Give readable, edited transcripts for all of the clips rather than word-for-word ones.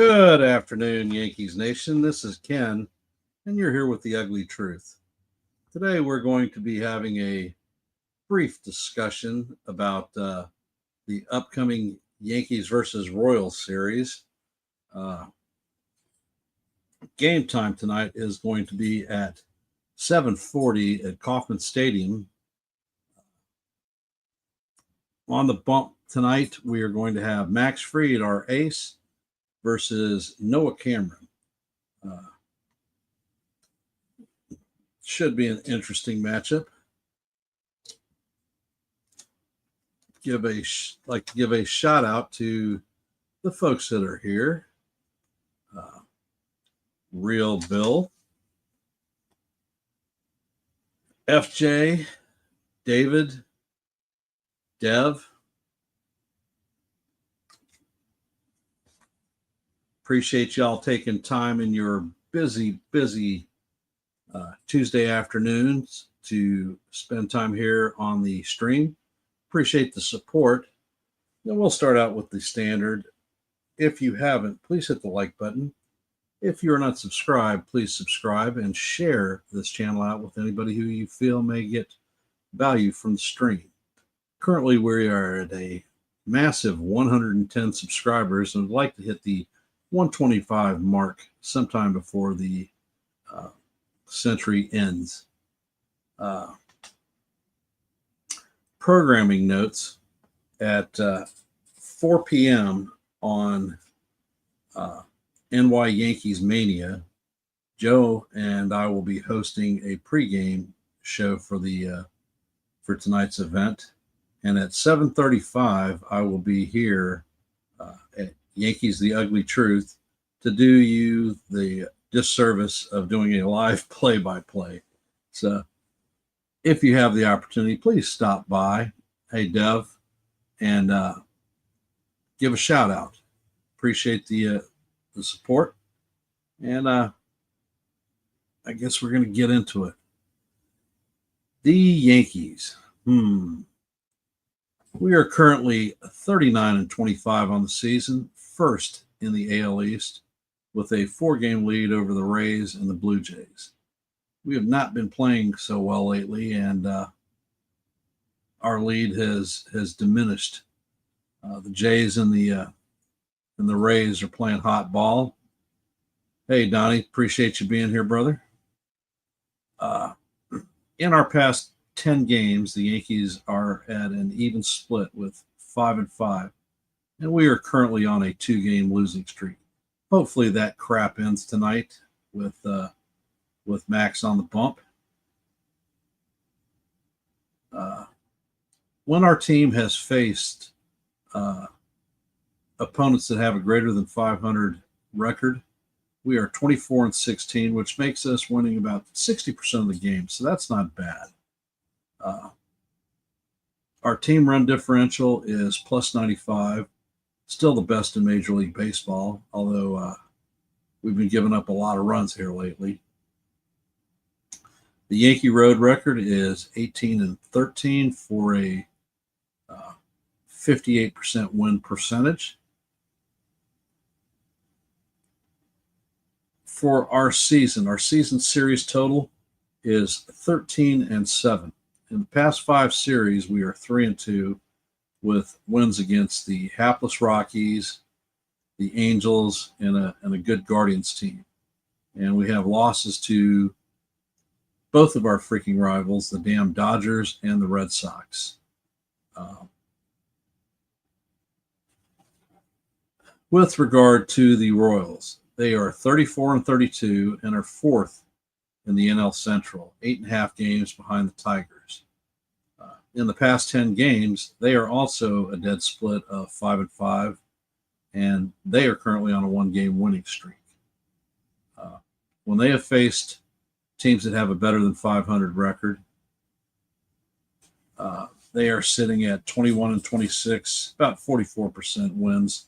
Good afternoon, Yankees Nation. This is Ken, and you're here with the ugly truth. Today, we're going to be having a brief discussion about the upcoming Yankees versus Royals series. Uh, Game time tonight is going to be at 7:40 at Kauffman Stadium. On the bump tonight, we are going to have Max Fried, our ace, versus Noah Cameron. Should be an interesting matchup. Like to give a shout out to the folks that are here. Real Bill, FJ, David, Dev. Appreciate y'all taking time in your busy Tuesday afternoons to spend time here on the stream. Appreciate the support. And we'll start out with the standard. If you haven't, please hit the like button. If you're not subscribed, please subscribe and share this channel out with anybody who you feel may get value from the stream. Currently, we are at a massive 110 subscribers and would like to hit the 125 mark sometime before the century ends. Programming notes at 4 p.m. on NY Yankees Mania. Joe and I will be hosting a pregame show for tonight's event, and at 7:35 I will be here at Yankees The Ugly Truth to do you the disservice of doing a live play-by-play. So if you have the opportunity, please stop by. Hey, Dev, and give a shout out. Appreciate the support. And I guess we're going to get into it. The Yankees. We are currently 39-25 on the season, first in the AL East, with a 4-game lead over the Rays and the Blue Jays. We have not been playing so well lately, and our lead has diminished. The Jays and the Rays are playing hot ball. Hey, Donnie, appreciate you being here, brother. In our past 10 games, the Yankees are at an even split with 5-5, and we are currently on a 2-game losing streak. Hopefully that crap ends tonight with Max on the bump. When our team has faced opponents that have a greater than 500 record, we are 24-16, which makes us winning about 60% of the games. So that's not bad. Our team run differential is plus 95, still the best in Major League Baseball, although we've been giving up a lot of runs here lately. The Yankee road record is 18-13 for a 58% win percentage. For our season series total is 13-7. In the past 5 series, we are 3-2 with wins against the hapless Rockies, the Angels, and a good Guardians team. And we have losses to both of our freaking rivals, the damn Dodgers and the Red Sox. With regard to the Royals, they are 34-32 and are 4th in the NL Central, 8.5 games behind the Tigers. In the past 10 games, they are also a dead split of 5-5, and they are currently on a 1-game winning streak. When they have faced teams that have a better than 500 record, they are sitting at 21-26, about 44% wins.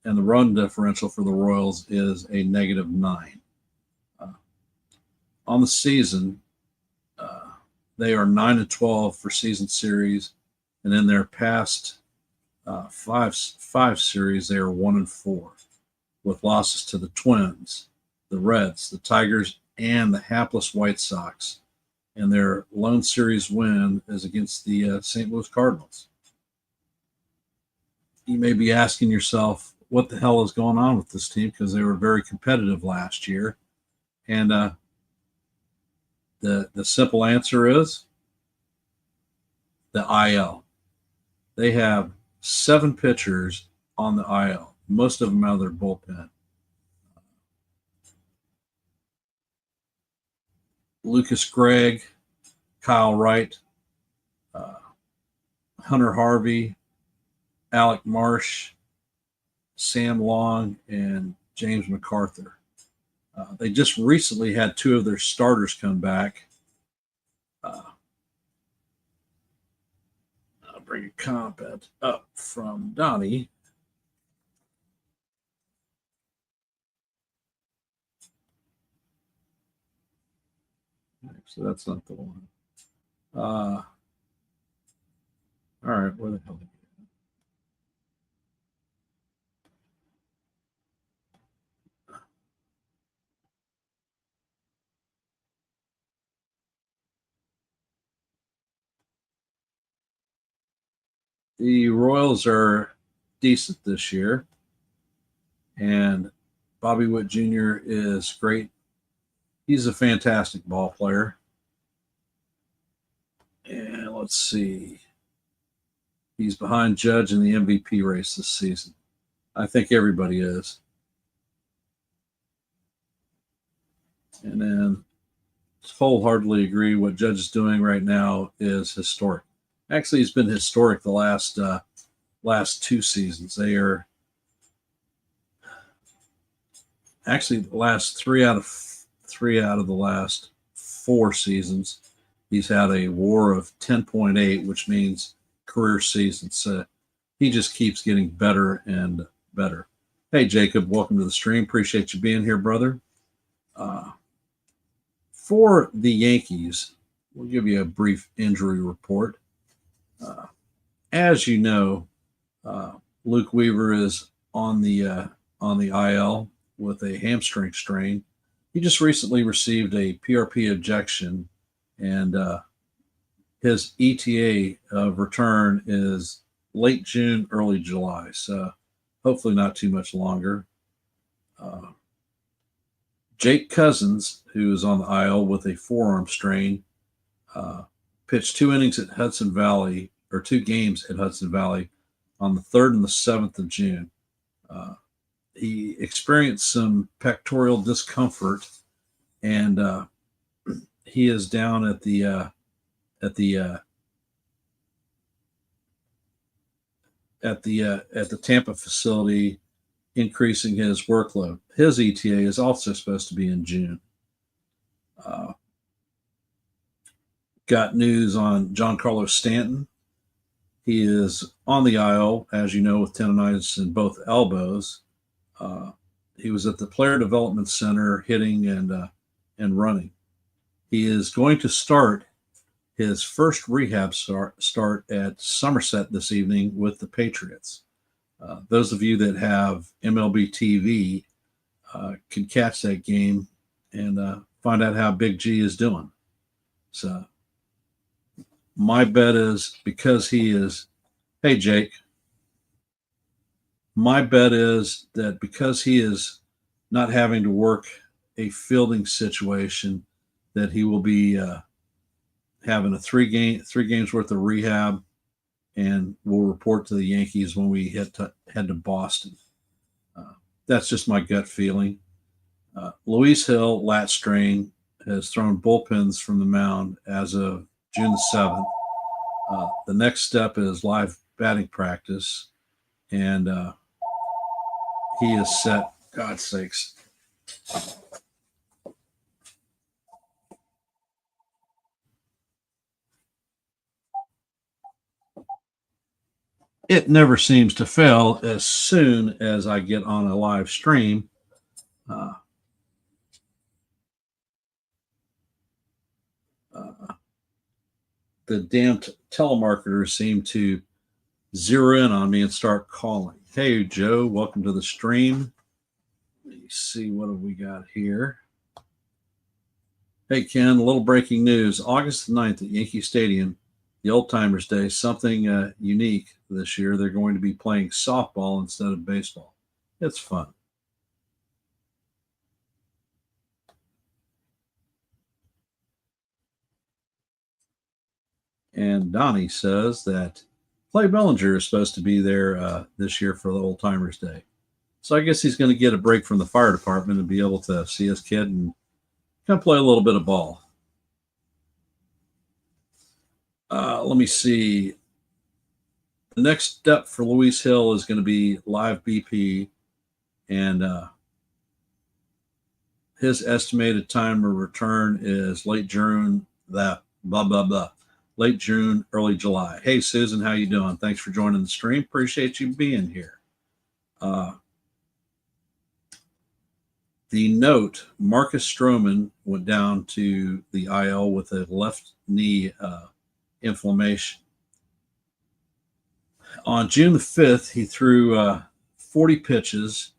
And the run differential for the Royals is a -9. On the season, they are 9-12 for season series, and in their past five series, they are 1-4. with losses to the Twins, the Reds, the Tigers, and the hapless White Sox. And their lone series win is against the St. Louis Cardinals. You may be asking yourself, what the hell is going on with this team? Because they were very competitive last year. And the simple answer is the IL. They have 7 pitchers on the IL, most of them out of their bullpen. Lucas Gregg, Kyle Wright, Hunter Harvey, Alec Marsh, Sam Long, and James MacArthur. They just recently had 2 of their starters come back. I'll bring a comment up from Donnie. So that's not the one. All right, where the hell did the Royals are decent this year, and Bobby Witt Jr. is great. He's a fantastic ball player. And let's see. He's behind Judge in the MVP race this season. I think everybody is. And then wholeheartedly agree what Judge is doing right now is historic. Actually, it's been historic the last 2 seasons. They are actually the last 3 out of the last 4 seasons. He's had a WAR of 10.8, which means career seasons. So he just keeps getting better and better. Hey, Jacob, welcome to the stream. Appreciate you being here, brother. For the Yankees, we'll give you a brief injury report. As you know, Luke Weaver is on the IL with a hamstring strain. He just recently received a PRP ejection, and his ETA of return is late June, early July. So hopefully not too much longer. Jake Cousins, who is on the IL with a forearm strain, pitched 2 innings at Hudson Valley, or 2 games at Hudson Valley on the 3rd and the 7th of June. He experienced some pectoral discomfort, and he is down at the Tampa facility, increasing his workload. His ETA is also supposed to be in June. Got news on Giancarlo Stanton. He is on the IL, as you know, with tendonitis in both elbows. He was at the Player Development Center hitting and running. He is going to start his first rehab start at Somerset this evening with the Patriots. Those of you that have MLB TV can catch that game and find out how Big G is doing. So my bet is, because he is, hey, Jake, my bet is that because he is not having to work a fielding situation, that he will be having a 3 games worth of rehab, and we'll report to the Yankees when we head to Boston. That's just my gut feeling. Luis Hill, lat strain, has thrown bullpens from the mound as of June the 7th. The next step is live batting practice, and he is set. God's sakes. It never seems to fail as soon as I get on a live stream. The damn telemarketers seem to zero in on me and start calling. Hey, Joe, welcome to the stream. see, what have we got here? Hey, Ken, a little breaking news. August 9th at Yankee Stadium, the Old Timers Day, something unique this year. They're going to be playing softball instead of baseball. It's fun. And Donnie says that Clay Bellinger is supposed to be there this year for the Old Timers Day. So I guess he's going to get a break from the fire department and be able to see his kid and kind of play a little bit of ball. Let me see. The next step for Luis Hill is going to be live BP, and his estimated time of return is late June. Late June, early July. Hey, Susan, how you doing? Thanks for joining the stream. Appreciate you being here. The note, Marcus Stroman went down to the IL with a left knee inflammation. On June the 5th, he threw 40 pitches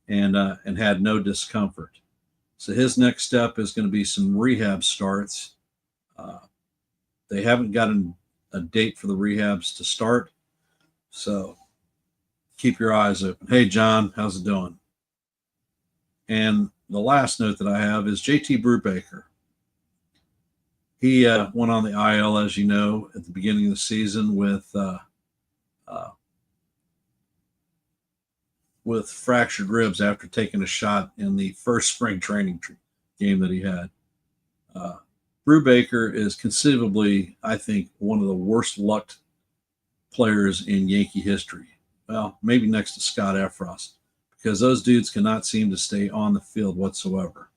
and had no discomfort. So his next step is going to be some rehab starts. They haven't gotten a date for the rehabs to start, so keep your eyes open. Hey, John, how's it doing? And the last note that I have is JT Brubaker. He went on the IL, as you know, at the beginning of the season with fractured ribs after taking a shot in the first spring training game that he had. Brubaker is conceivably, I think, one of the worst lucked players in Yankee history. Well, maybe next to Scott Efros, because those dudes cannot seem to stay on the field whatsoever.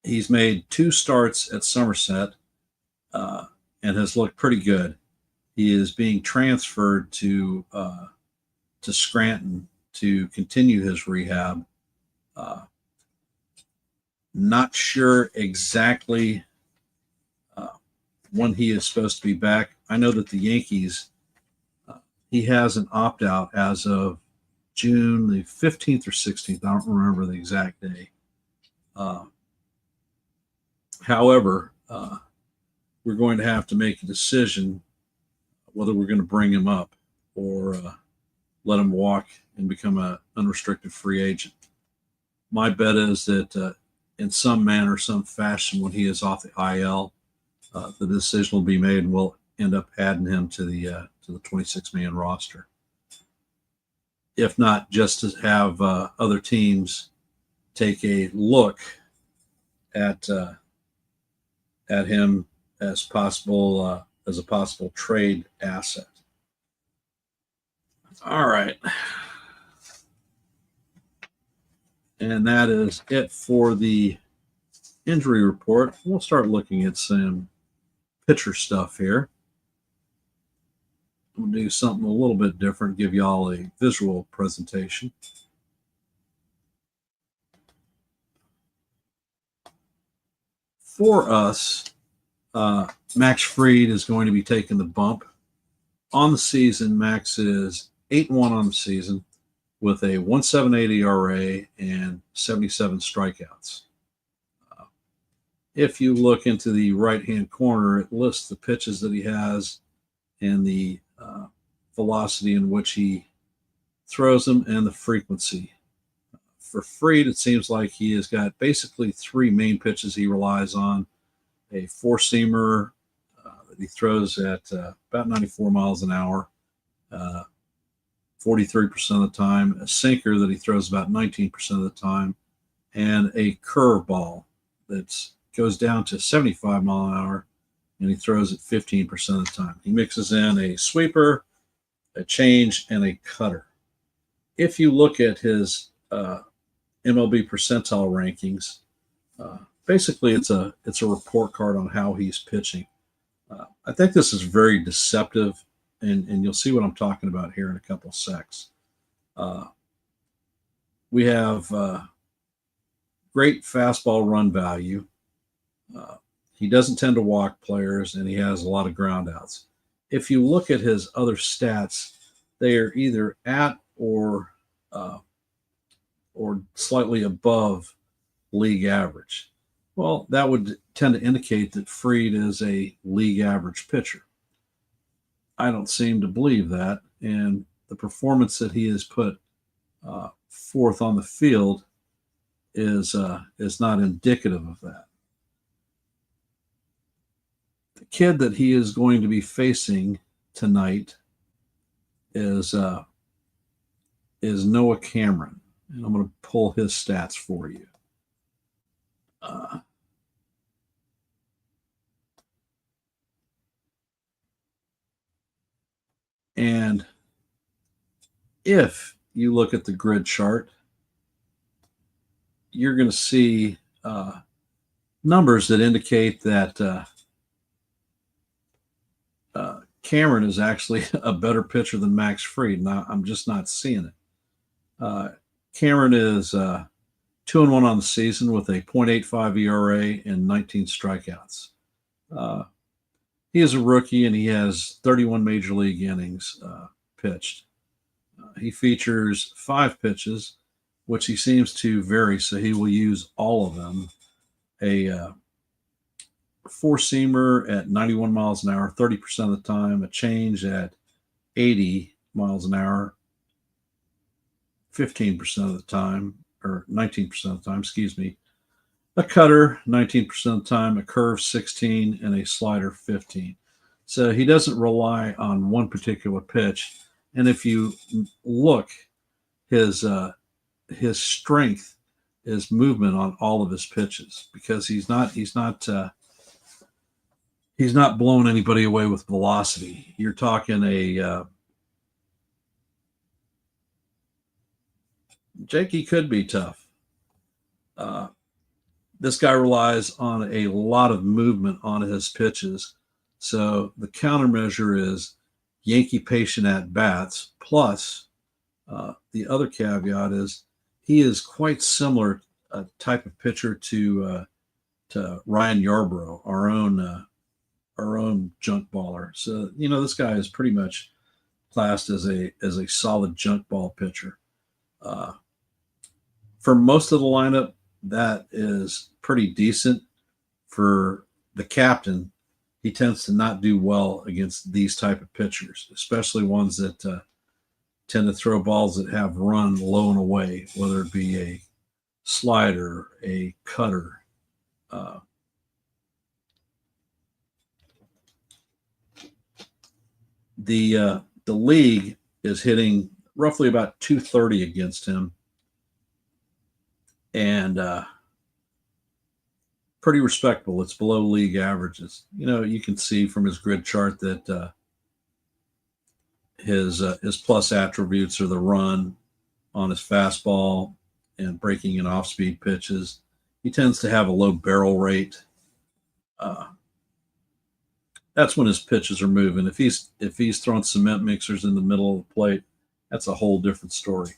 He's made 2 starts at Somerset and has looked pretty good. He is being transferred to Scranton to continue his rehab. Not sure exactly when he is supposed to be back. I know that the Yankees, he has an opt-out as of June the 15th or 16th. I don't remember the exact day. However, we're going to have to make a decision whether we're going to bring him up or let him walk and become an unrestricted free agent. My bet is that in some manner, some fashion, when he is off the IL, the decision will be made, and we'll end up adding him to the 26-man roster. If not, just to have other teams take a look at him as a possible trade asset. All right. And that is it for the injury report. We'll start looking at some pitcher stuff here. I'm going to do something a little bit different, give y'all a visual presentation. For us, Max Fried is going to be taking the bump. On the season, Max is 8-1 on the season with a 1.78 ERA and 77 strikeouts. If you look into the right-hand corner, it lists the pitches that he has and the velocity in which he throws them and the frequency. For Fried, it seems like he has got basically 3 main pitches he relies on. A four-seamer that he throws at about 94 miles an hour, 43% of the time, a sinker that he throws about 19% of the time, and a curveball that goes down to 75 mile an hour, and he throws it 15% of the time. He mixes in a sweeper, a change, and a cutter. If you look at his MLB percentile rankings, basically it's a report card on how he's pitching. I think this is very deceptive, and you'll see what I'm talking about here in a couple of secs. We have great fastball run value. He doesn't tend to walk players, and he has a lot of ground outs. If you look at his other stats, they are either at or uh, or slightly above league average. Well, that would tend to indicate that Fried is a league average pitcher. I don't seem to believe that, and the performance that he has put forth on the field is not indicative of that. The kid that he is going to be facing tonight is Noah Cameron, and I'm going to pull his stats for you. And if you look at the grid chart, you're going to see numbers that indicate that Cameron is actually a better pitcher than Max Fried. Now, I'm just not seeing it. Cameron is 2-1 on the season with a .85 ERA and 19 strikeouts. He is a rookie and he has 31 major league innings pitched. He features 5 pitches, which he seems to vary, so he will use all of them. A four-seamer at 91 miles an hour, 30% of the time, a change at 80 miles an hour, 15% of the time, or 19% of the time, excuse me, a cutter 19% of the time, a curve 16, and a slider 15. So he doesn't rely on one particular pitch. And if you look, his strength is movement on all of his pitches, because he's not blowing anybody away with velocity. You're talking Jakey could be tough. This guy relies on a lot of movement on his pitches. So the countermeasure is Yankee patient at bats. Plus, the other caveat is he is quite similar type of pitcher to Ryan Yarbrough, our own junk baller. So this guy is pretty much classed as a solid junk ball pitcher. For most of the lineup, that is pretty decent. For the captain, he tends to not do well against these type of pitchers, especially ones that tend to throw balls that have run low and away, whether it be a slider, a cutter. The league is hitting roughly about 230 against him, and pretty respectable. It's below league averages. You can see from his grid chart that his plus attributes are the run on his fastball and breaking in off-speed pitches. He tends to have a low barrel rate. That's when his pitches are moving. If he's throwing cement mixers in the middle of the plate, that's a whole different story.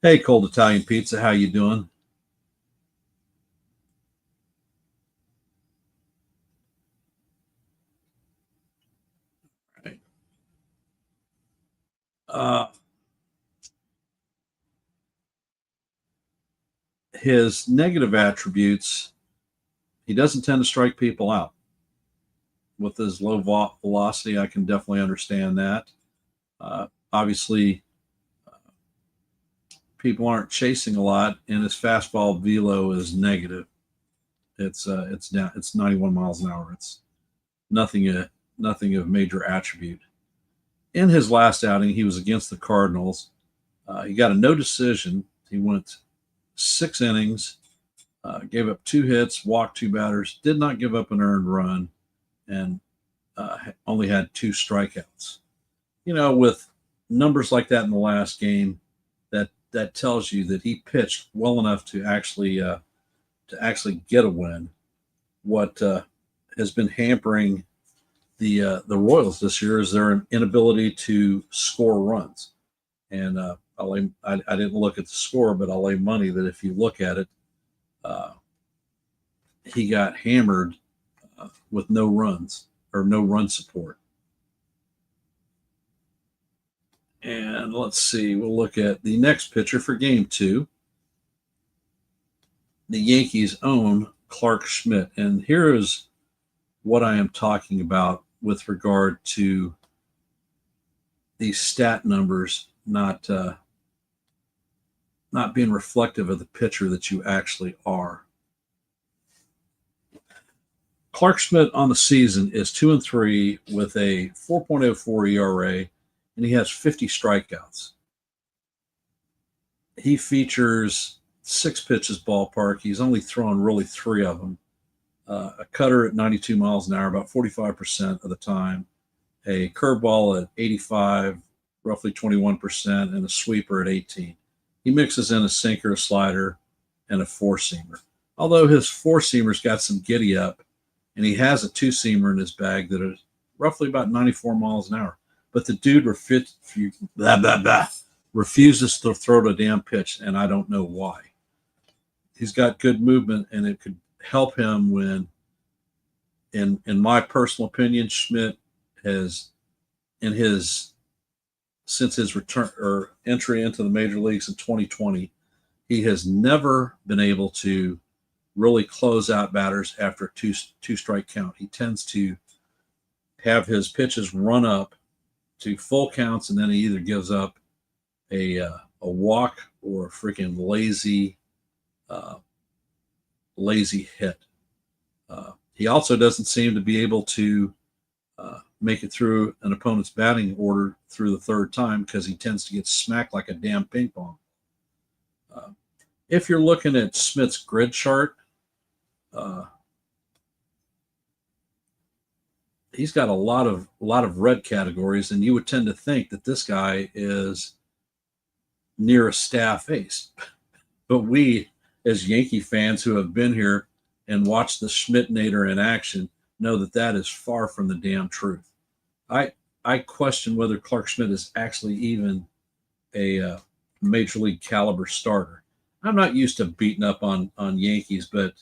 Hey, Cold Italian Pizza, how you doing? His negative attributes, he doesn't tend to strike people out. With his low velocity, I can definitely understand that. Obviously, people aren't chasing a lot, and his fastball velo is negative. It's down. It's 91 miles an hour. It's nothing of major attribute. In his last outing, he was against the Cardinals. He got a no decision. He went 6 innings, gave up 2 hits, walked 2 batters, did not give up an earned run, and only had 2 strikeouts. With numbers like that in the last game, that tells you that he pitched well enough to actually get a win. What has been hampering the Royals this year is their inability to score runs. And I didn't look at the score, but I'll lay money that if you look at it, he got hammered with no runs or no run support. And let's see, we'll look at the next pitcher for game 2. The Yankees own Clark Schmidt. And here is what I am talking about with regard to these stat numbers not being reflective of the pitcher that you actually are. Clark Schmidt on the season is 2-3 with a 4.04 ERA, and he has 50 strikeouts. He features 6 pitches ballpark. He's only thrown really 3 of them. A cutter at 92 miles an hour, about 45% of the time. A curveball at 85, roughly 21%, and a sweeper at 18. He mixes in a sinker, a slider, and a 4-seamer. Although his 4-seamer's got some giddy up, and he has a 2-seamer in his bag that is roughly about 94 miles an hour. But the dude refuses to throw the damn pitch, and I don't know why. He's got good movement, and it could help him when, in my personal opinion, Schmidt has, since his return or entry into the major leagues in 2020, he has never been able to really close out batters after a two strike count. He tends to have his pitches run up to full counts, and then he either gives up a walk or a freaking lazy hit. He also doesn't seem to be able to make it through an opponent's batting order through the 3rd time because he tends to get smacked like a damn ping pong. If you're looking at Smith's grid chart, he's got a lot of red categories, and you would tend to think that this guy is near a staff ace. But we, as Yankee fans who have been here and watched the Schmidt-nator in action, know that that is far from the damn truth. I question whether Clark Schmidt is actually even a major league caliber starter. I'm not used to beating up on Yankees, but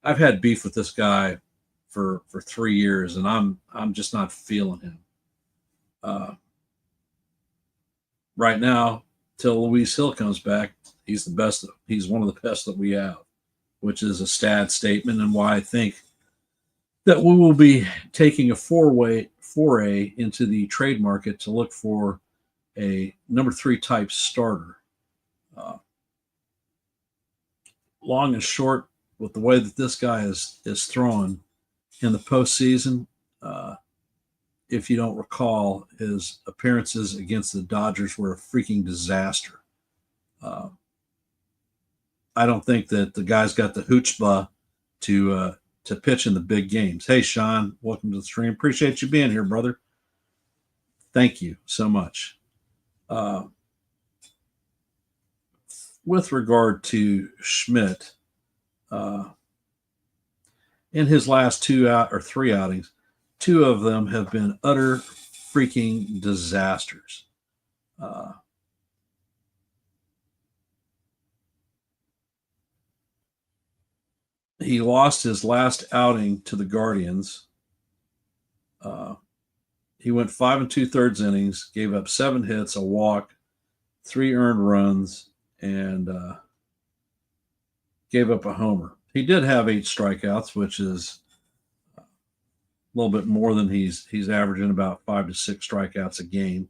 I've had beef with this guy for 3 years, and I'm just not feeling him. Right now, till Luis Hill comes back, he's the best. He's one of the best that we have, which is a sad statement, and why I think that we will be taking a foray into the trade market to look for a number 3 type starter. Long and short, with the way that this guy is throwing in the postseason, if you don't recall, his appearances against the Dodgers were a freaking disaster. I don't think that the guy's got the chutzpah to pitch in the big games. Hey, Sean, welcome to the stream. Appreciate you being here, brother. Thank you so much. With regard to Schmidt, in his last 3 outings, 2 of them have been utter freaking disasters. He lost his last outing to the Guardians. He went 5 2/3 innings, gave up 7 hits, a walk, 3 earned runs, and gave up a homer. He did have 8 strikeouts, which is a little bit more than he's averaging, about 5 to 6 strikeouts a game.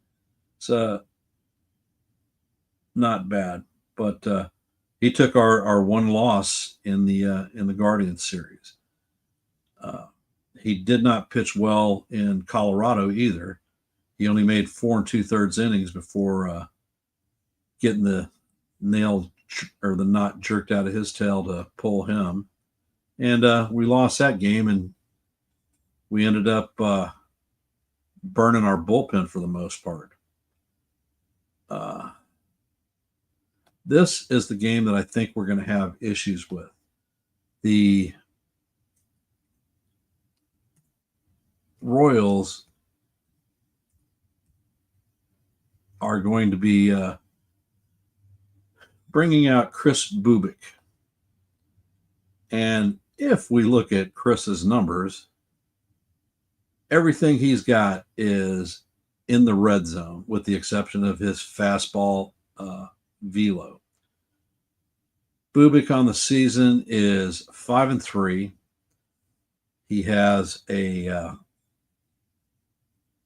So not bad, but he took our one loss in the Guardians series. He did not pitch well in Colorado either. He only made 4 2/3 innings before getting the nail or the knot jerked out of his tail to pull him. And we lost that game, and we ended up burning our bullpen for the most part. This is the game that I think we're going to have issues with. The Royals are going to be bringing out Chris Bubik. And if we look at Chris's numbers, everything he's got is in the red zone, with the exception of his fastball velo. Bubic on the season is 5-3. He has a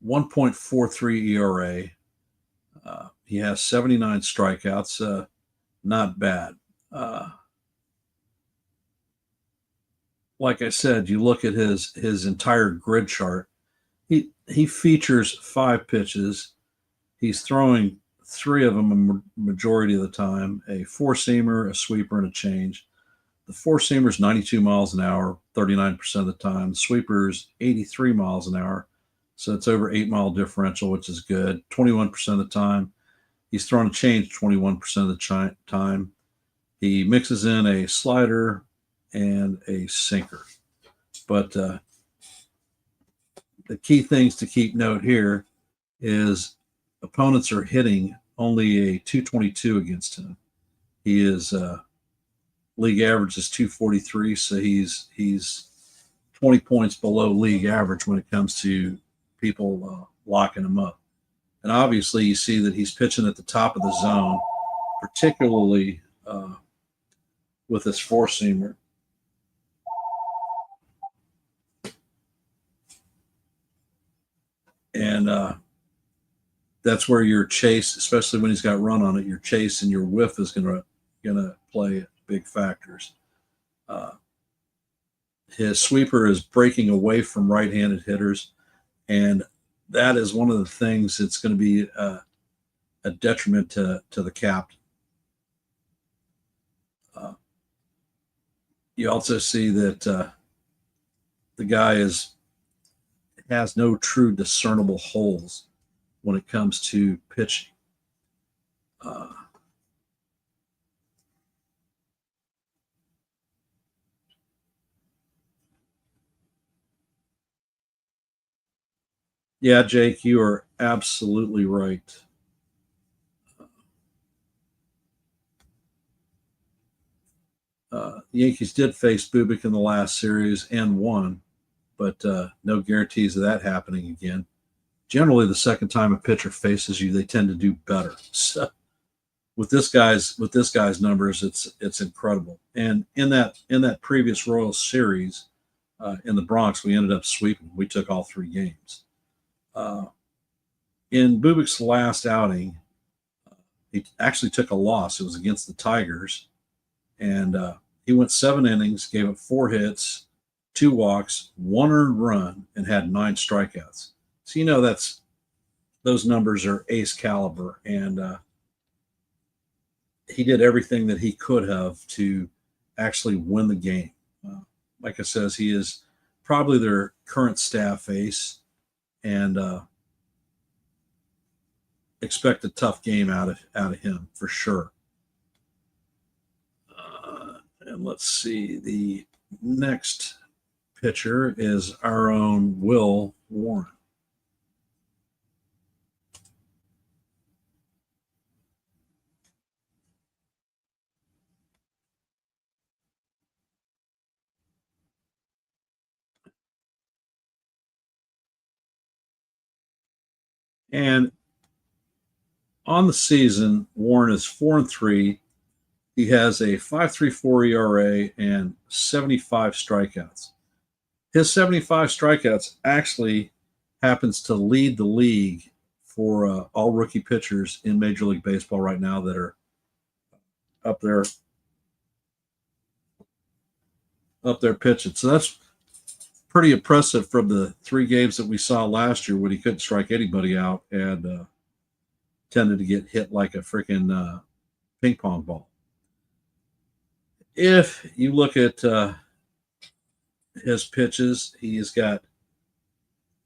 1.43 ERA. He has 79 strikeouts. Not bad. Like I said, you look at his entire grid chart. He features 5 pitches. He's throwing 3 of them a majority of the time: a 4-seamer, a sweeper, and a change. The 4-seamer is 92 miles an hour, 39% of the time. The sweeper is 83 miles an hour, so it's over 8-mile differential, which is good. 21% of the time. He's throwing a change 21% of the time. He mixes in a slider and a sinker. But the key things to keep note here is opponents are hitting only a 222 against him. He is league average is 243, so he's 20 points below league average when it comes to people locking him up. And obviously, you see that he's pitching at the top of the zone, particularly with his 4-seamer. And that's where your chase, especially when he's got run on it, your chase and your whiff is gonna play big factors. His sweeper is breaking away from right-handed hitters, and that is one of the things that's going to be a detriment to the captain. You also see that the guy has no true discernible holes when it comes to pitching. Yeah, Jake, you are absolutely right. The Yankees did face Bubic in the last series and won, but no guarantees of that happening again. Generally, the second time a pitcher faces you, they tend to do better. So with this guy's numbers, it's incredible. And in that previous Royals series in the Bronx, we ended up sweeping. We took all 3 games. In Bubic's last outing, he actually took a loss. It was against the Tigers, and he went 7 innings, gave up 4 hits, 2 walks, 1 earned run, and had 9 strikeouts. So those numbers are ace caliber, and he did everything that he could have to actually win the game. Like I says, he is probably their current staff ace, and expect a tough game out of him for sure. And let's see, the next pitcher is our own Will Warren. And on the season, Warren is 4-3. He has a 5.34 ERA and 75 strikeouts. His 75 strikeouts actually happens to lead the league for all rookie pitchers in Major League Baseball right now that are up there pitching. So that's pretty impressive from the 3 games that we saw last year when he couldn't strike anybody out and tended to get hit like a freaking ping pong ball. If you look at his pitches, he's got,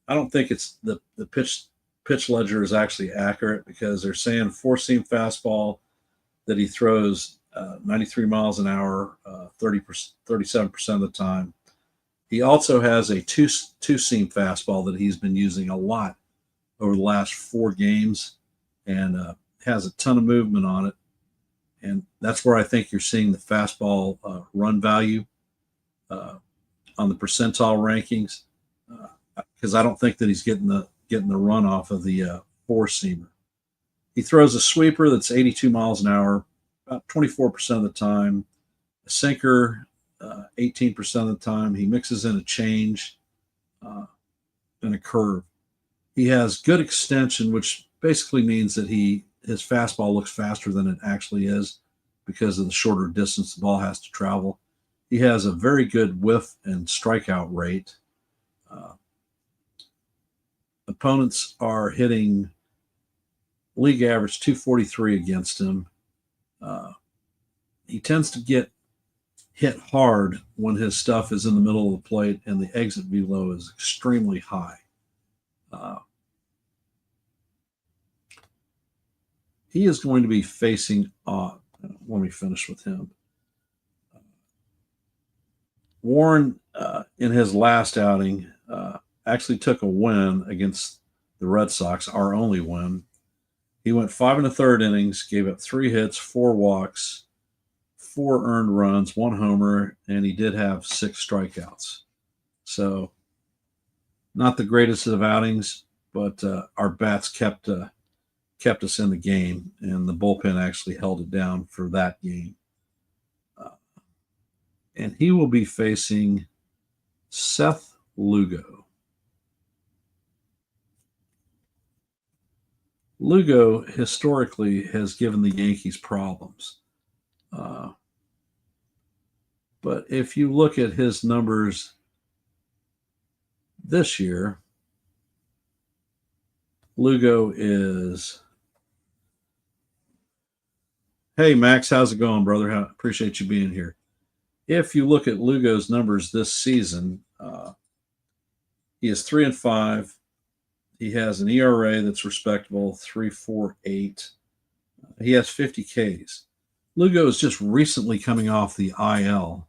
I don't think it's the pitch ledger is actually accurate, because they're saying 4-seam fastball that he throws 93 miles an hour, 37% of the time. He also has a two-seam fastball that he's been using a lot over the last 4 games, and has a ton of movement on it. And that's where I think you're seeing the fastball run value on the percentile rankings, because I don't think that he's getting the run off of the four-seamer. He throws a sweeper that's 82 miles an hour about 24% of the time, a sinker 18% of the time. He mixes in a change uh, and a curve. He has good extension, which basically means that his fastball looks faster than it actually is because of the shorter distance the ball has to travel. He has a very good whiff and strikeout rate. Uh, Opponents are hitting league average 243 against him. Uh, he tends to get hit hard when his stuff is in the middle of the plate and the exit velo is extremely high. He is going to be facing off. Let me finish with him. Warren, in his last outing, actually took a win against the Red Sox, our only win. He went 5 1/3 innings, gave up 3 hits, 4 walks, 4 earned runs, 1 homer, and he did have 6 strikeouts. So, not the greatest of outings, but our bats kept us in the game, and the bullpen actually held it down for that game. And he will be facing Seth Lugo. Lugo historically has given the Yankees problems. But if you look at his numbers this year, Lugo is. Hey, Max, how's it going, brother? Appreciate you being here. If you look at Lugo's numbers this season, he is 3-5. He has an ERA that's respectable, 3.48. He has 50 Ks. Lugo is just recently coming off the IL.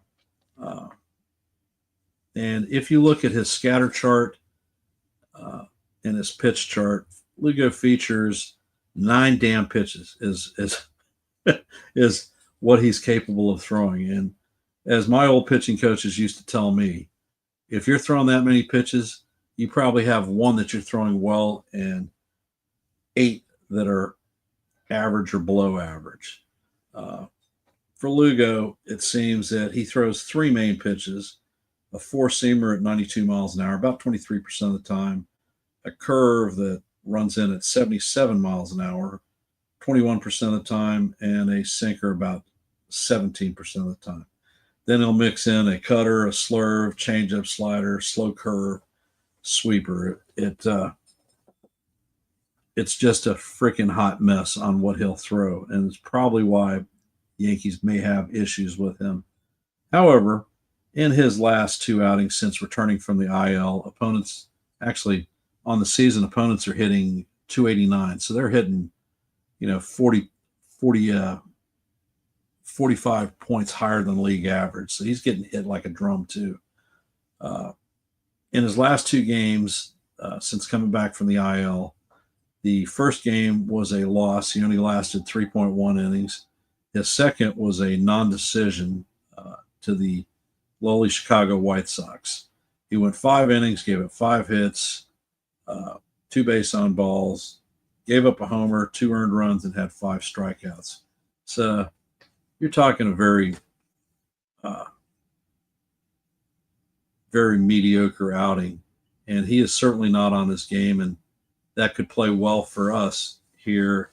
And if you look at his scatter chart and his pitch chart, Lugo features 9 damn pitches is what he's capable of throwing. And as my old pitching coaches used to tell me, if you're throwing that many pitches, you probably have 1 that you're throwing well and 8 that are average or below average. For Lugo, it seems that he throws 3 main pitches, a four-seamer at 92 miles an hour, about 23% of the time, a curve that runs in at 77 miles an hour, 21% of the time, and a sinker about 17% of the time. Then he'll mix in a cutter, a slurve, changeup, slider, slow curve, sweeper. It's just a freaking hot mess on what he'll throw, and it's probably why Yankees may have issues with him. However, in his last 2 outings since returning from the IL, opponents actually on the season, opponents are hitting 289, so they're hitting 45 points higher than league average. So he's getting hit like a drum too. In his last 2 games since coming back from the IL, the first game was a loss. He only lasted 3.1 innings. His second was a non-decision to the lowly Chicago White Sox. He went 5 innings, gave up 5 hits, 2 base on balls, gave up a homer, 2 earned runs, and had 5 strikeouts. So you're talking a very, very mediocre outing, and he is certainly not on his game, and that could play well for us here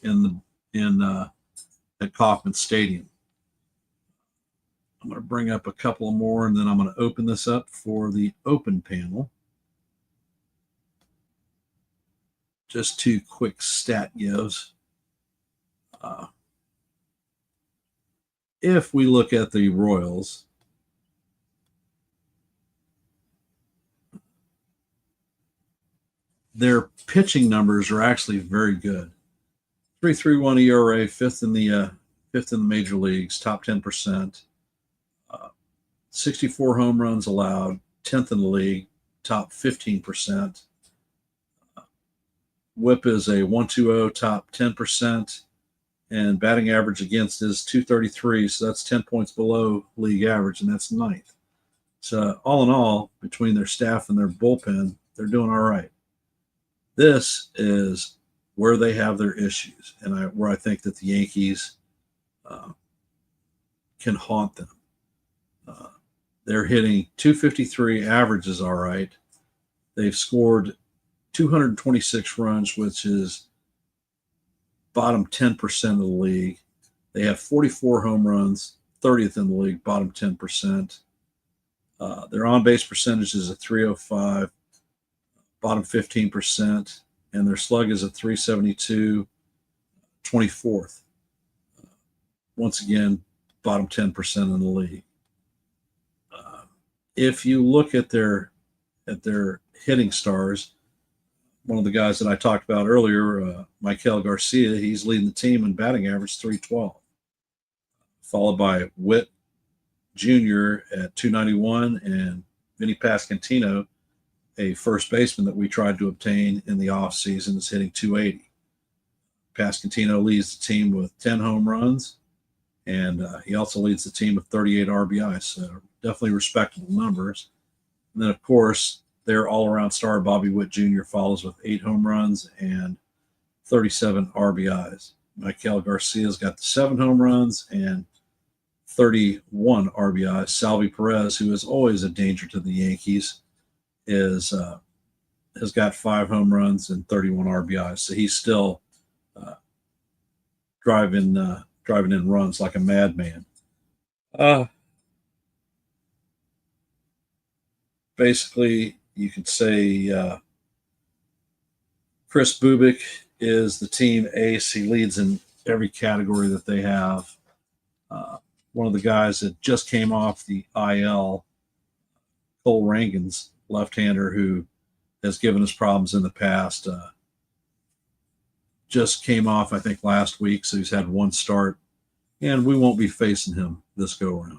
at Kauffman Stadium. I'm going to bring up a couple more, and then I'm going to open this up for the open panel. Just 2 quick stat gives. If we look at the Royals, their pitching numbers are actually very good. 3.31 ERA, fifth in the major leagues, top 10%. 64 home runs allowed, 10th in the league, top 15%. WHIP is a 1.20, top 10%, and batting average against is 233, so that's 10 points below league average, and that's 9th. So all in all, between their staff and their bullpen, they're doing all right. This is where they have their issues, and where I think that the Yankees uh, can haunt them. Uh, they're hitting 253, average is all right. They've scored 226 runs, which is bottom 10% of the league. They have 44 home runs, 30th in the league, bottom 10%. Their on base percentage is a 305, bottom 15%, and their slug is a 372, 24th. Once again, bottom 10% in the league. If you look at their hitting stars, one of the guys that I talked about earlier, Michael Garcia, he's leading the team in batting average 312, followed by Witt Jr. at 291, and Vinny Pasquantino, a first baseman that we tried to obtain in the offseason, is hitting 280. Pasquantino leads the team with 10 home runs, and he also leads the team with 38 RBIs, so definitely respectable numbers. And then, of course, their all-around star, Bobby Witt Jr., follows with 8 home runs and 37 RBIs. Michael Garcia's got the 7 home runs and 31 RBIs. Salvi Perez, who is always a danger to the Yankees, has got 5 home runs and 31 RBIs. So he's still driving in runs like a madman. Basically, you could say Chris Bubik is the team ace. He leads in every category that they have. One of the guys that just came off the IL, Cole Rangan's left-hander, who has given us problems in the past, just came off, I think, last week, so he's had 1 start, and we won't be facing him this go-around.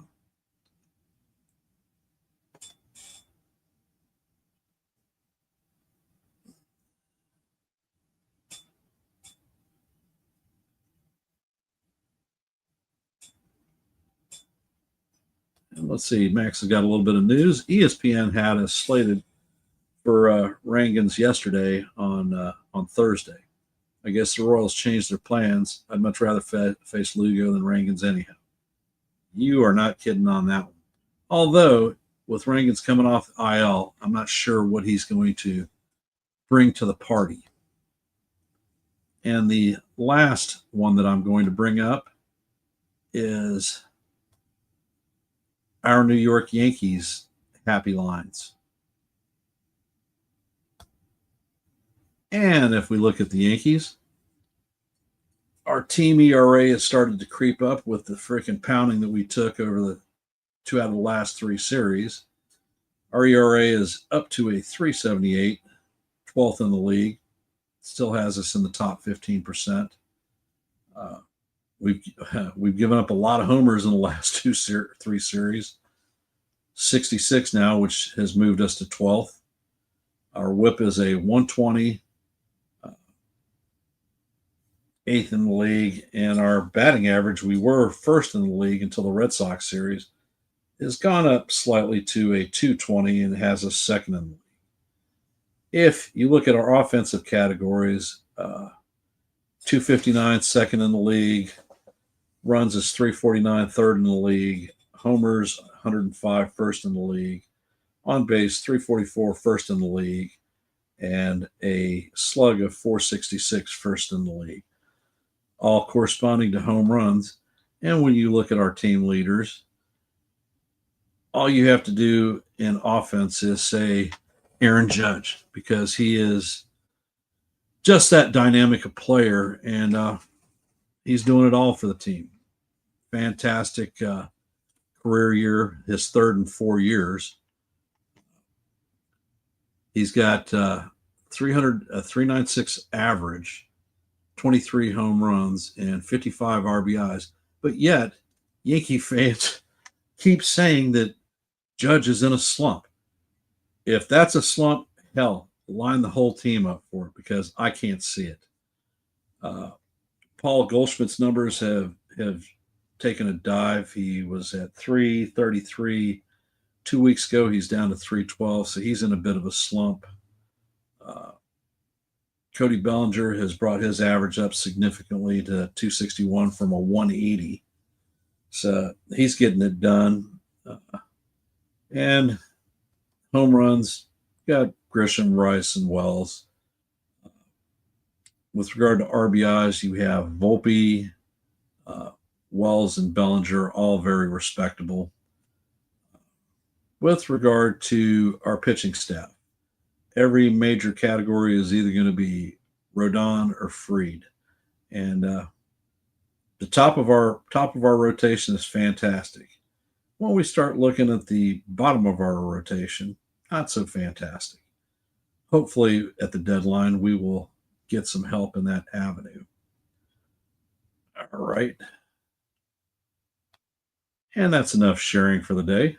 And let's see, Max has got a little bit of news. ESPN had us slated for Rangan's yesterday on Thursday. I guess the Royals changed their plans. I'd much rather face Lugo than Rangan's anyhow. You are not kidding on that one. Although, with Rangan's coming off IL, I'm not sure what he's going to bring to the party. And the last one that I'm going to bring up is our New York Yankees happy lines. And if we look at the Yankees, our team ERA has started to creep up with the freaking pounding that we took over the 2 out of the last 3 series. Our ERA is up to a 3.78, 12th in the league. Still has us in the top 15%. We've given up a lot of homers in the last 3 series. 66 now, which has moved us to 12th. Our WHIP is a 120, 8th in the league, and our batting average, we were 1st in the league until the Red Sox series, has gone up slightly to a 220 and has us 2nd in the league. If you look at our offensive categories, 259, 2nd in the league, runs is 349, 3rd in the league, homers 105, 1st in the league, on base 344, 1st in the league, and a slug of 466, 1st in the league, all corresponding to home runs. And when you look at our team leaders, all you have to do in offense is say Aaron Judge, because he is just that dynamic a player, and he's doing it all for the team. Fantastic career year, his 3rd in 4 years. He's got 396 average, 23 home runs, and 55 RBIs. But yet, Yankee fans keep saying that Judge is in a slump. If that's a slump, hell, line the whole team up for it, because I can't see it. Paul Goldschmidt's numbers have taken a dive. He was at 333 2 weeks ago. He's down to 312, so he's in a bit of a slump. Cody Bellinger has brought his average up significantly to 261 from a 180. So he's getting it done. And home runs, got Grisham, Rice, and Wells. With regard to RBIs, you have Volpe, uh, Wells, and Bellinger, all very respectable. With regard to our pitching staff, every major category is either going to be Rodon or Freed, and the top of our rotation is fantastic. When we start looking at the bottom of our rotation, not so fantastic. Hopefully, at the deadline, we will get some help in that avenue. All right. And that's enough sharing for the day.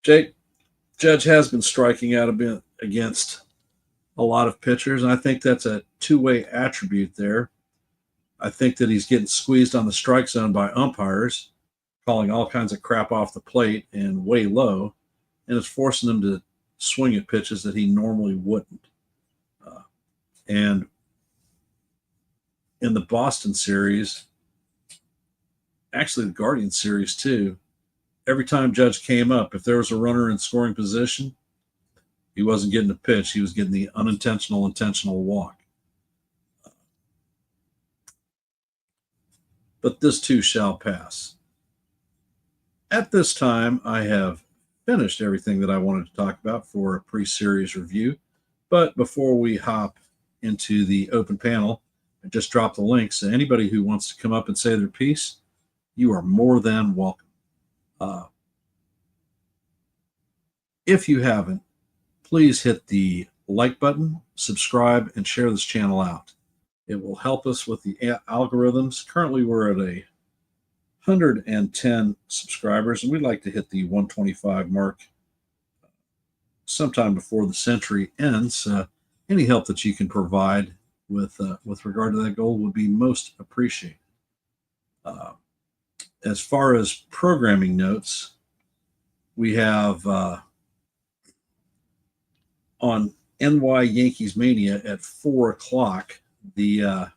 Jake, Judge has been striking out a bit against a lot of pitchers, and I think that's a two-way attribute there. I think that he's getting squeezed on the strike zone by umpires, calling all kinds of crap off the plate and way low, and it's forcing him to swing at pitches that he normally wouldn't. And in the Boston series, actually the Guardian series too, every time Judge came up, if there was a runner in scoring position, he wasn't getting a pitch. He was getting the unintentional, intentional walk. But this too shall pass. At this time, I have finished everything that I wanted to talk about for a pre-series review. But before we hop into the open panel, I just dropped the link. So anybody who wants to come up and say their piece, you are more than welcome. If you haven't, please hit the like button, subscribe, and share this channel out. It will help us with the algorithms. Currently, we're at 110 subscribers, and we'd like to hit the 125 mark sometime before the century ends. Any help that you can provide with regard to that goal would be most appreciated. As far as programming notes, we have on NY Yankees Mania at 4 o'clock the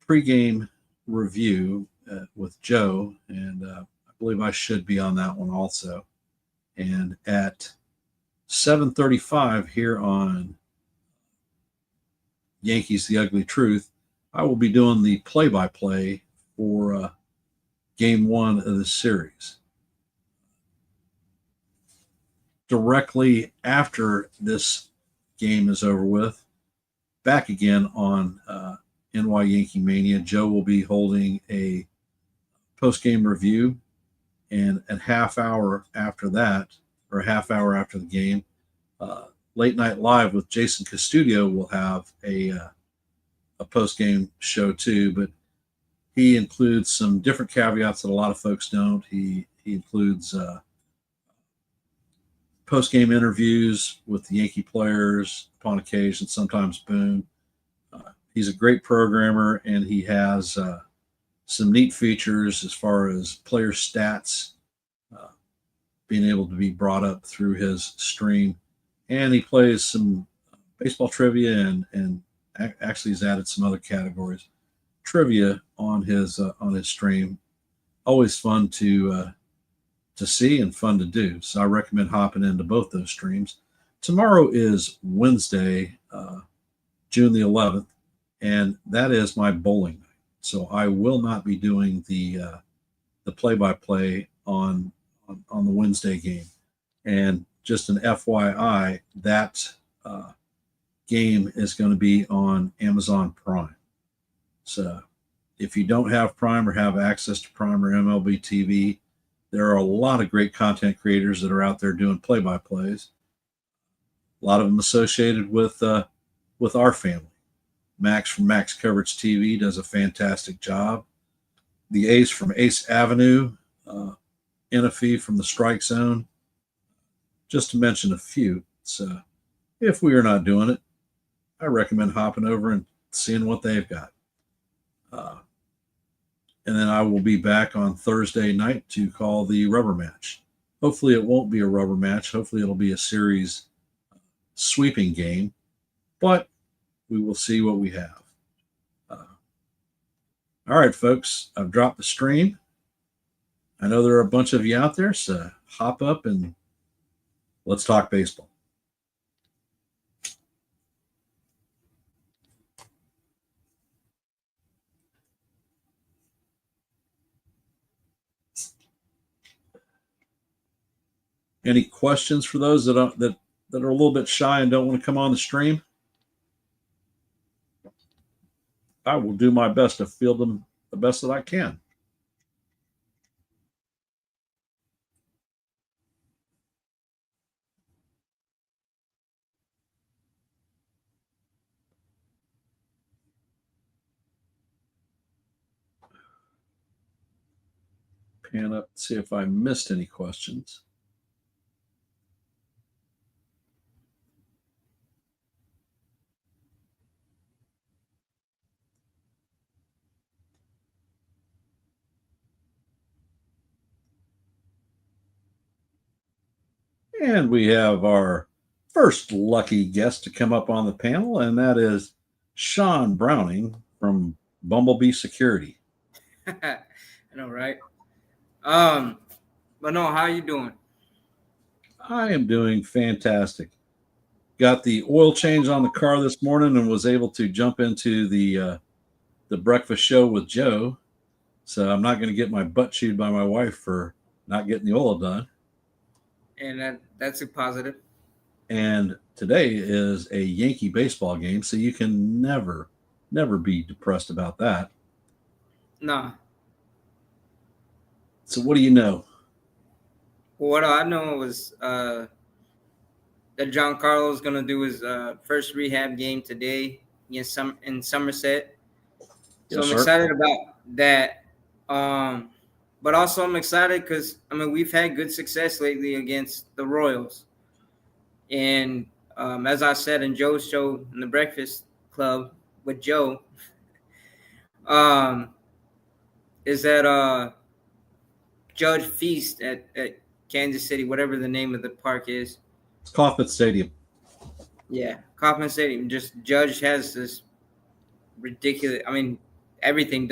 pregame review with Joe, and I believe I should be on that one also. And at 7:35 here on Yankees The Ugly Truth, I will be doing the play-by-play for Game 1 of the series. Directly after this game is over with, back again on NY Yankee Mania, Joe will be holding a post-game review, and a half hour after that, or a half hour after the game, Late Night Live with Jason Custodio will have a post-game show too, but he includes some different caveats that a lot of folks don't. He includes post-game interviews with the Yankee players upon occasion, sometimes Boone. He's a great programmer, and he has some neat features as far as player stats being able to be brought up through his stream. And he plays some baseball trivia and actually has added some other categories. Trivia on his stream. Always fun to see and fun to do. So I recommend hopping into both those streams. Tomorrow is Wednesday, June the 11th, and that is my bowling night. So I will not be doing the play-by-play on the Wednesday game. And just an FYI, that game is going to be on Amazon Prime. So if you don't have Prime or have access to Prime or MLB TV, there are a lot of great content creators that are out there doing play-by-plays. A lot of them associated with our family. Max from Max Coverage TV does a fantastic job. The Ace from Ace Avenue, NFE from the Strike Zone, just to mention a few. So if we are not doing it, I recommend hopping over and seeing what they've got. Uh, and then I will be back on Thursday night to call the rubber match. Hopefully, it won't be a rubber match. Hopefully, it'll be a series sweeping game, but we will see what we have. All right, folks, I've dropped the stream. I know there are a bunch of you out there, so hop up and let's talk baseball. Any questions for those that are a little bit shy and don't want to come on the stream? I will do my best to field them the best that I can. Pan up, see if I missed any questions. And we have our first lucky guest to come up on the panel, and that is Sean Browning from Bumblebee Security. I know, right? But no, how you doing? I am doing fantastic. Got the oil change on the car this morning and was able to jump into the breakfast show with Joe. So I'm not going to get my butt chewed by my wife for not getting the oil done. And that's a positive. And today is a Yankee baseball game, so you can never be depressed about that. Nah. So what do you know? Well, what I know was that Giancarlo's gonna do his first rehab game today against in Somerset. So Yes, I'm excited about that. But also I'm excited because we've had good success lately against the Royals. And as I said in Joe's show in the Breakfast Club with Joe, is that Judge Feast at Kansas City, whatever the name of the park is. It's Kauffman Stadium. Yeah, Kauffman Stadium. Just Judge has this ridiculous. Everything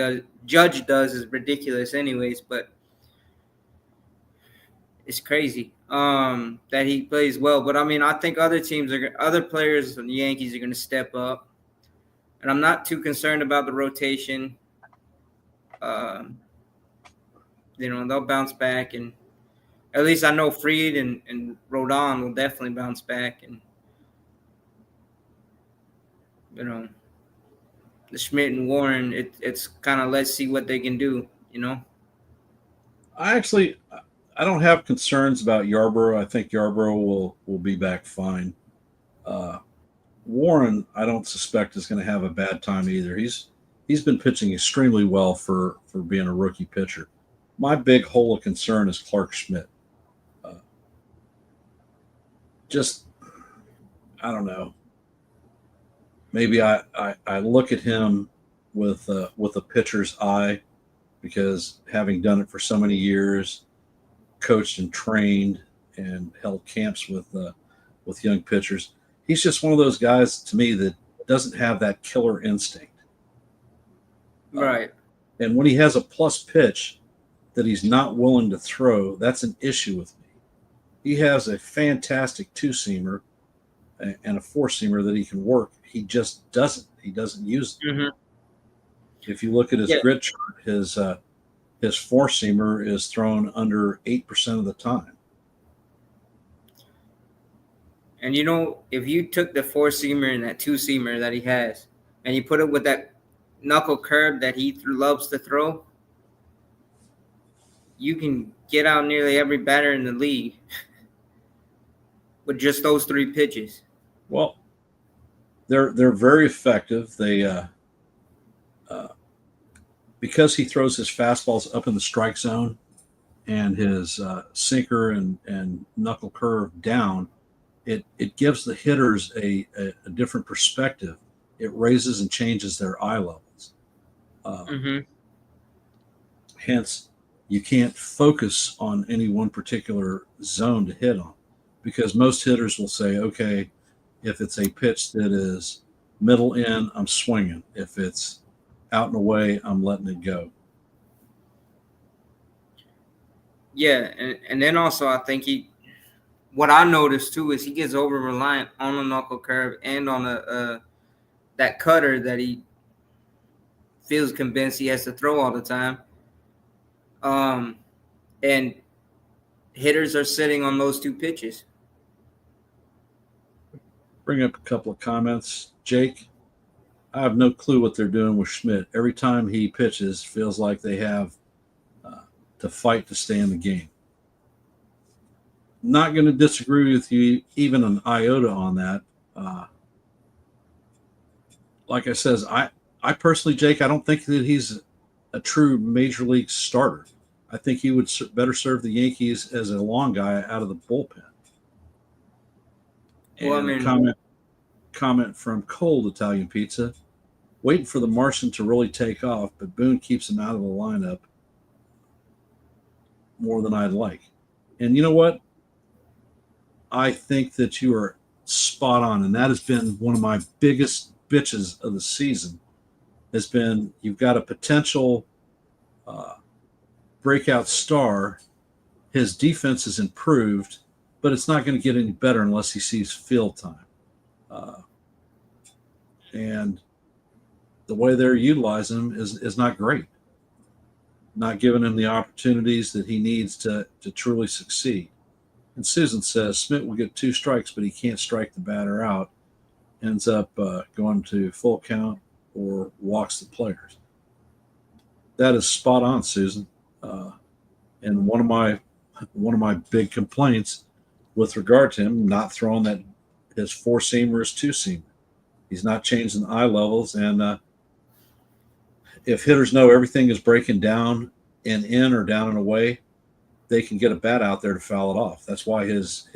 Judge does is ridiculous, anyways. But it's crazy that he plays well. But I think other players from the Yankees are going to step up, and I'm not too concerned about the rotation. They'll bounce back, and at least I know Fried and Rodon will definitely bounce back, and the Schmidt and Warren, it's kind of let's see what they can do, I don't have concerns about Yarbrough. I think Yarbrough will be back fine. Warren, I don't suspect is going to have a bad time either. He's been pitching extremely well for being a rookie pitcher. My big hole of concern is Clark Schmidt. I don't know. Maybe I look at him with a pitcher's eye, because having done it for so many years, coached and trained and held camps with young pitchers, he's just one of those guys to me that doesn't have that killer instinct. Right. And when he has a plus pitch that he's not willing to throw, that's an issue with me. He has a fantastic two-seamer and a four-seamer that he can work. He just doesn't. He doesn't use them. Mm-hmm. If you look at his grit chart, his four-seamer is thrown under 8% of the time. And if you took the four-seamer and that two-seamer that he has, and you put it with that knuckle curve that he loves to throw, you can get out nearly every batter in the league with just those three pitches. Well, they're very effective. They because he throws his fastballs up in the strike zone and his sinker and knuckle curve down, it gives the hitters a different perspective. It raises and changes their eye levels. Mm-hmm. Hence, you can't focus on any one particular zone to hit on because most hitters will say, okay, if it's a pitch that is middle in, I'm swinging. If it's out and away, I'm letting it go. Yeah, and then also I think what I noticed too is he gets over reliant on the knuckle curve and on that cutter that he feels convinced he has to throw all the time. Um, and hitters are sitting on those two pitches. Bring up a couple of comments. Jake, I have no clue what they're doing with Schmidt. Every time he pitches, feels like they have uh, to fight to stay in the game. Not going to disagree with you even an iota on that. Uh, like I says, I personally, Jake, I don't think that he's a true major league starter. I think he would better serve the Yankees as a long guy out of the bullpen. Well, I And a mean, comment from Cold Italian Pizza, waiting for the Martian to really take off, but Boone keeps him out of the lineup more than I'd like. And you know what? I think that you are spot on, and that has been one of my biggest bitches of the season. Has been you've got a potential uh, breakout star. His defense has improved, but it's not going to get any better unless he sees field time. Uh, and the way they're utilizing him is not great. Not giving him the opportunities that he needs to truly succeed. And Susan says Smith will get 2 strikes, but he can't strike the batter out. Ends up going to full count or walks the players. That is spot on, Susan. And one of my big complaints with regard to him not throwing that his 4-seamer is 2-seamer. He's not changing the eye levels, and if hitters know everything is breaking down and in or down and away, they can get a bat out there to foul it off. That's why his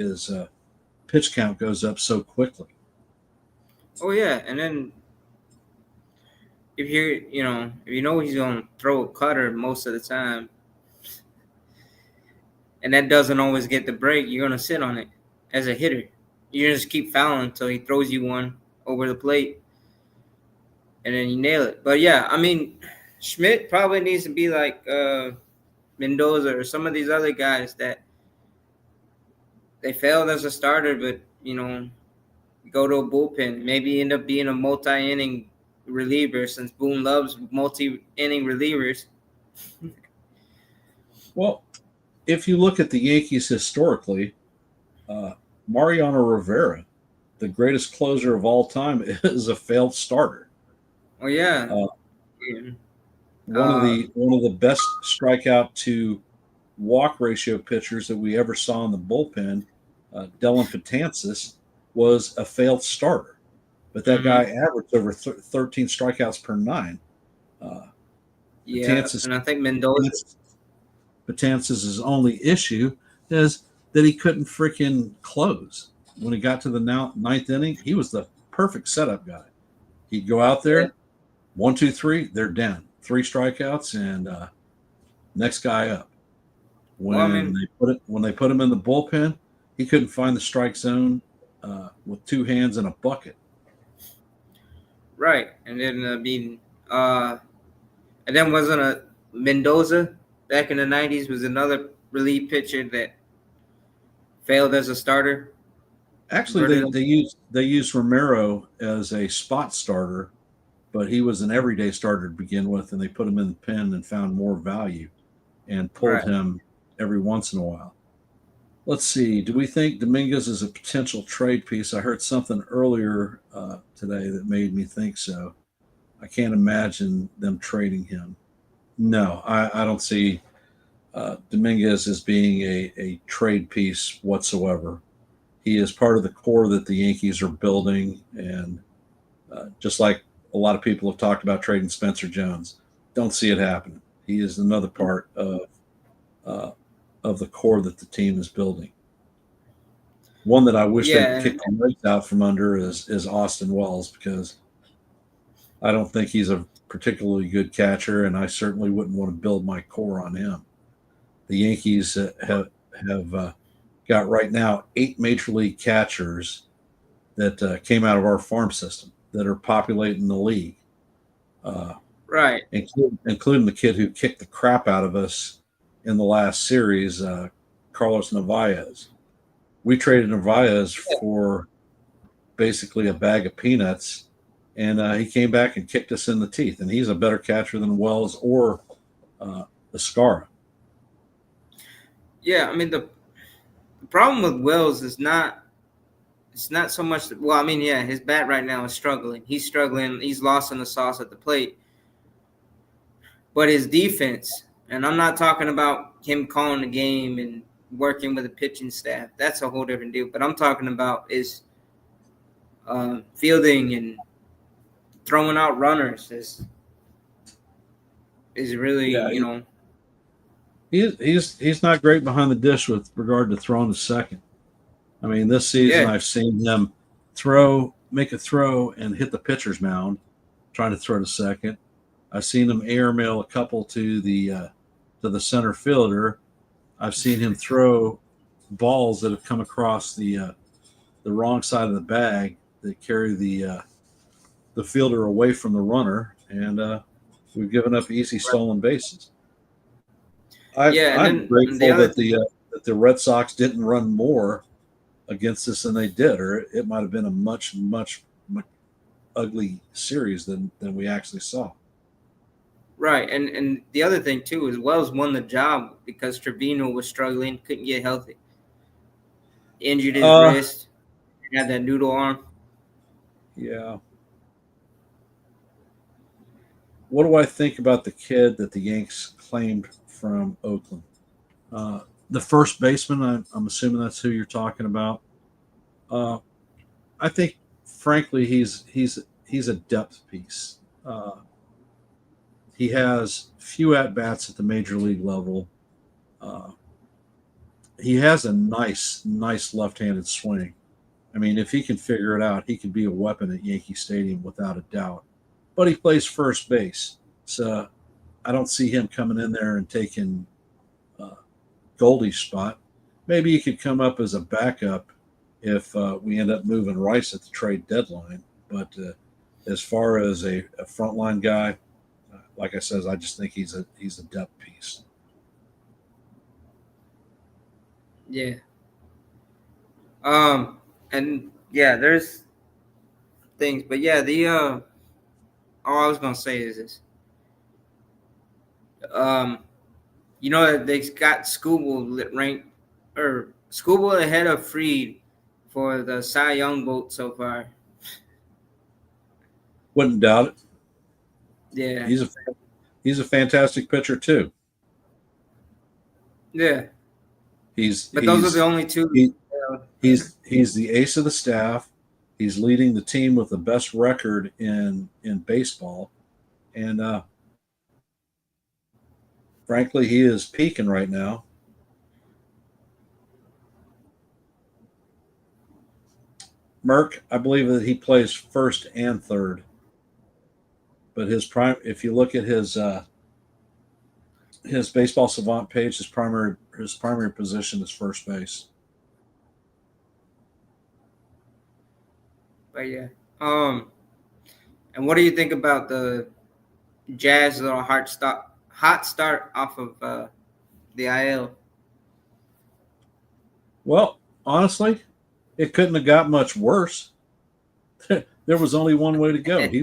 pitch count goes up so quickly. oh yeah, and then if you know he's gonna throw a cutter most of the time, and that doesn't always get the break, you're gonna sit on it as a hitter. You just keep fouling until he throws you one over the plate, and then you nail it. But yeah, I mean, Schmidt probably needs to be like Mendoza or some of these other guys that they failed as a starter, but go to a bullpen, maybe end up being a multi-inning reliever since Boone loves multi-inning relievers. Well, if you look at the Yankees historically, Mariano Rivera, the greatest closer of all time, is a failed starter. Oh yeah. Uh, Yeah. one of the best strikeout to walk ratio pitchers that we ever saw in the bullpen, Dylan Betances, was a failed starter, but that guy averaged over 13 strikeouts per 9. Uh, Yeah, Betances, and I think Mendoza. Betances' only issue is that he couldn't freaking close. When he got to the ninth inning, he was the perfect setup guy. He'd go out there, 1, 2, 3, they're down. 3 strikeouts, and next guy up. When they put him in the bullpen, he couldn't find the strike zone with 2 hands in a bucket. Right, and then and then wasn't a Mendoza back in the '90s was another relief pitcher that failed as a starter. Actually, they used Romero as a spot starter, but he was an everyday starter to begin with, and they put him in the pen and found more value and pulled him every once in a while. Let's see. Do we think Dominguez is a potential trade piece? I heard something earlier today that made me think so. I can't imagine them trading him. No, I don't see Dominguez as being a trade piece whatsoever. He is part of the core that the Yankees are building, and just like a lot of people have talked about trading Spencer Jones, don't see it happening. He is another part uh, of the core that the team is building. One that I wish they would kick the legs out from under is Austin Wells, because I don't think he's a particularly good catcher, and I certainly wouldn't want to build my core on him. The Yankees have got right now 8 major league catchers that came out of our farm system that are populating the league, uh, Right. including the kid who kicked the crap out of us in the last series, Carlos Narvaez. We traded Narvaez for basically a bag of peanuts, and he came back and kicked us in the teeth. And he's a better catcher than Wells or Escara. Yeah, I mean the problem with Wells is not it's not so much. Well, I mean, yeah, his bat right now is struggling. He's struggling. He's lost in the sauce at the plate. But his defense, and I'm not talking about him calling the game and working with the pitching staff. That's a whole different deal. But I'm talking about is fielding and throwing out runners is really, Yeah, you know. he's not great behind the dish with regard to throwing to second. I mean, this season Yeah. I've seen him make a throw, and hit the pitcher's mound, trying to throw to second. I've seen him airmail a couple to the center fielder. I've seen him throw balls that have come across the wrong side of the bag that carry the fielder away from the runner, and we've given up easy stolen bases. Yeah, and I'm then the grateful other that the Red Sox didn't run more against us than they did, or it might have been a much ugly series than we actually saw. right, and the other thing too is Wells won the job because Trevino was struggling, couldn't get healthy, injured his Uh, wrist, had that noodle arm. yeah. What do I think about the kid that the Yanks claimed from Oakland? Uh, the first baseman, I'm assuming that's who you're talking about. Uh, I think, frankly, he's a depth piece. He has few at bats at the major league level. Uh, he has a nice left-handed swing. I mean, if he can figure it out, he can be a weapon at Yankee Stadium without a doubt. But he plays first base, so I don't see him coming in there and taking uh, Goldie's spot. Maybe he could come up as a backup if we end up moving Rice at the trade deadline. But as far as a frontline guy, like I said, I just think he's a depth piece. Yeah. And yeah, there's things, but yeah, the all I was gonna say is this. Um, you know that they got Skubal ranked or Skubal ahead of Freed for the Cy Young vote so far. Wouldn't doubt it. Yeah. He's a he's a fantastic pitcher too. Yeah. He's But those are the he's only two. he, he's the ace of the staff. He's leading the team with the best record in baseball, and frankly, he is peaking right now. Merck, I believe that he plays first and third, but his prime. If you look at his baseball savant page, his primary position is first base. But yeah. And what do you think about the Jazz little hot start off of the IL? Well, honestly, it couldn't have got much worse. There was only one way to go. He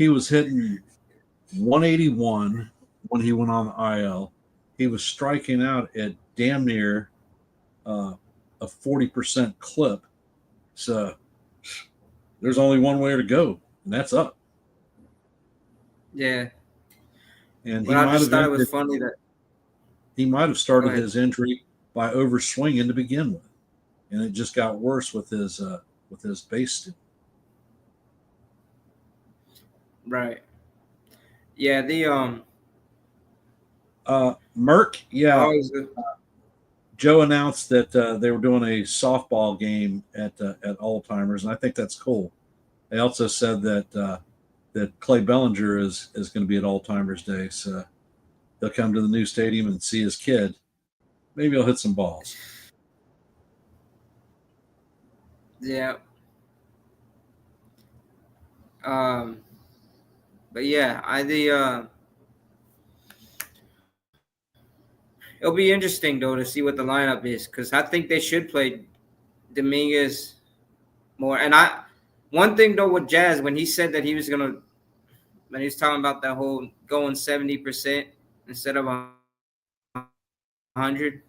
was hitting 181 when he went on the IL. He was striking out at damn near a 40% clip. So there's only one way to go, and that's up. Yeah. And But I just thought it was funny that he might have started his injury by overswinging to begin with, and it just got worse with his base stealing. right. Yeah, the Merck, yeah. always Joe announced that they were doing a softball game at Alzheimer's, and I think that's cool. They also said that that Clay Bellinger is going to be at Alzheimer's Day, so he'll come to the new stadium and see his kid. Maybe he'll hit some balls. Yeah. Um, but yeah, it'll be interesting though to see what the lineup is because I think they should play Dominguez more. And one thing though with Jazz when he said that he was gonna when he was talking about that whole going 70% instead of 100,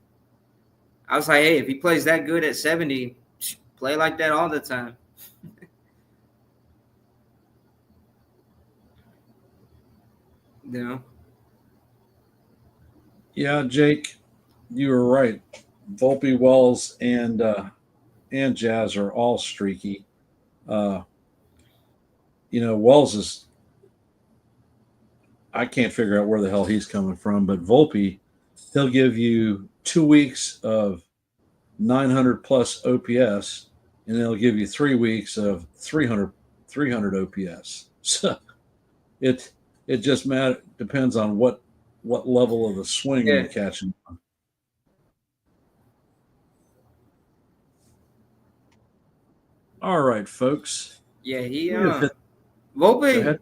I was like, hey, if he plays that good at 70, play like that all the time. You know. Yeah, Jake, you were right. Volpe, Wells, and Jazz are all streaky. Uh, Wells is, I can't figure out where the hell he's coming from, but Volpe, he'll give you 2 weeks of 900 plus OPS, and he'll give you 3 weeks of 300 OPS. So it it just depends on what level of the swing Yeah. you're catching. All right, folks. Yeah, We have hit. Go Volpe. ahead.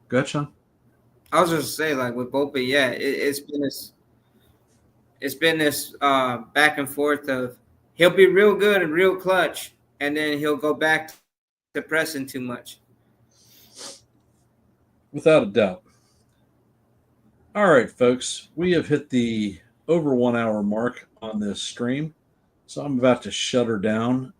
Go ahead, Sean. I was just say like with Volpe, yeah, it's been this back and forth of he'll be real good and real clutch, and then he'll go back to pressing too much. Without a doubt. All right, folks. We have hit the over 1 hour mark on this stream. So I'm about to shut her down.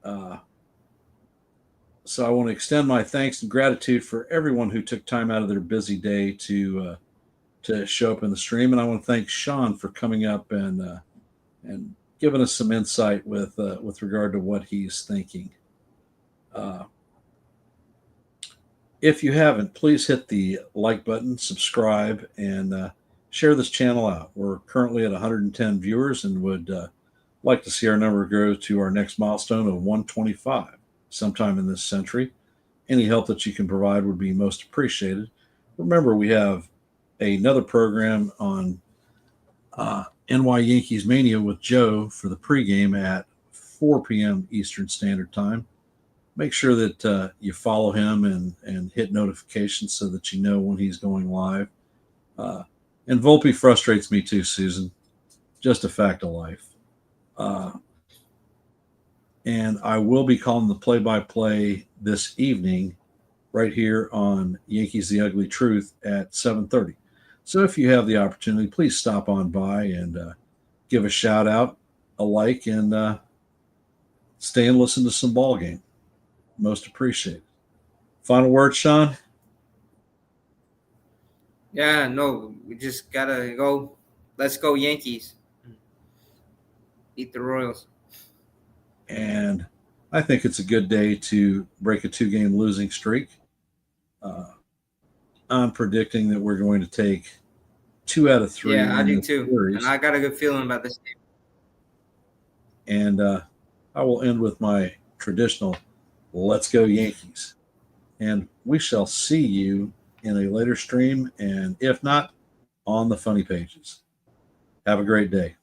So I want to extend my thanks and gratitude for everyone who took time out of their busy day to show up in the stream, and I want to thank Sean for coming up and giving us some insight with regard to what he's thinking. If you haven't, please hit the like button, subscribe, and share this channel out. We're currently at 110 viewers and would like to see our number grow to our next milestone of 125 sometime in this century. Any help that you can provide would be most appreciated. Remember, we have another program on NY Yankees Mania with Joe for the pregame at 4 p.m. Eastern Standard Time. Make sure that you follow him and hit notifications so that you know when he's going live. And Volpe frustrates me too, Susan. Just a fact of life. And I will be calling the play-by-play this evening right here on Yankees The Ugly Truth at 7:30. So if you have the opportunity, please stop on by and give a shout out, a like, and stay and listen to some ball game. Most appreciated. Final word, Sean? Yeah, no, we just gotta go. Let's go Yankees. Beat the Royals. And I think it's a good day to break a 2-game losing streak. I'm predicting that we're going to take 2 out of 3 Yeah, I in do this too, series. and I got a good feeling about this game. And I will end with my traditional "Let's go Yankees." And we shall see you in a later stream, and if not, on the funny pages. Have a great day.